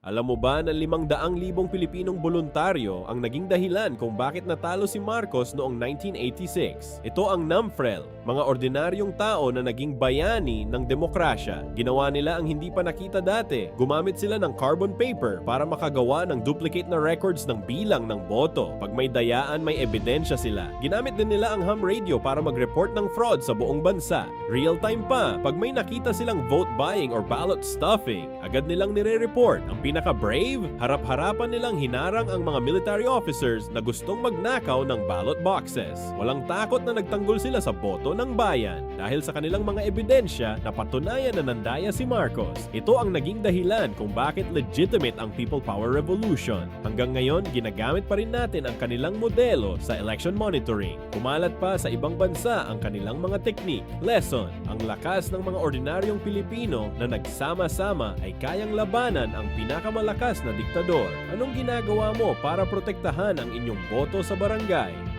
Alam mo ba na 500,000 Pilipinong voluntaryo ang naging dahilan kung bakit natalo si Marcos noong 1986? Ito ang NAMFREL, mga ordinaryong tao na naging bayani ng demokrasya. Ginawa nila ang hindi pa nakita dati. Gumamit sila ng carbon paper para makagawa ng duplicate na records ng bilang ng boto. Pag may dayaan, may ebidensya sila. Ginamit din nila ang ham radio para mag-report ng fraud sa buong bansa. Real-time pa, pag may nakita silang vote buying or ballot stuffing, agad nilang nire-report. Ang pinaka-brave, harap-harapan nilang hinarang ang mga military officers na gustong magnakaw ng ballot boxes. Walang takot na nagtanggol sila sa boto ng bayan dahil sa kanilang mga ebidensya na patunayan na nandaya si Marcos. Ito ang naging dahilan kung bakit legitimate ang People Power Revolution. Hanggang ngayon, ginagamit pa rin natin ang kanilang modelo sa election monitoring. Kumalat pa sa ibang bansa ang kanilang mga teknik. Lesson, ang lakas ng mga ordinaryong Pilipino na nagsama-sama ay kayang labanan ang pinakamalakas na diktador. Anong ginagawa mo para protektahan ang inyong boto sa barangay?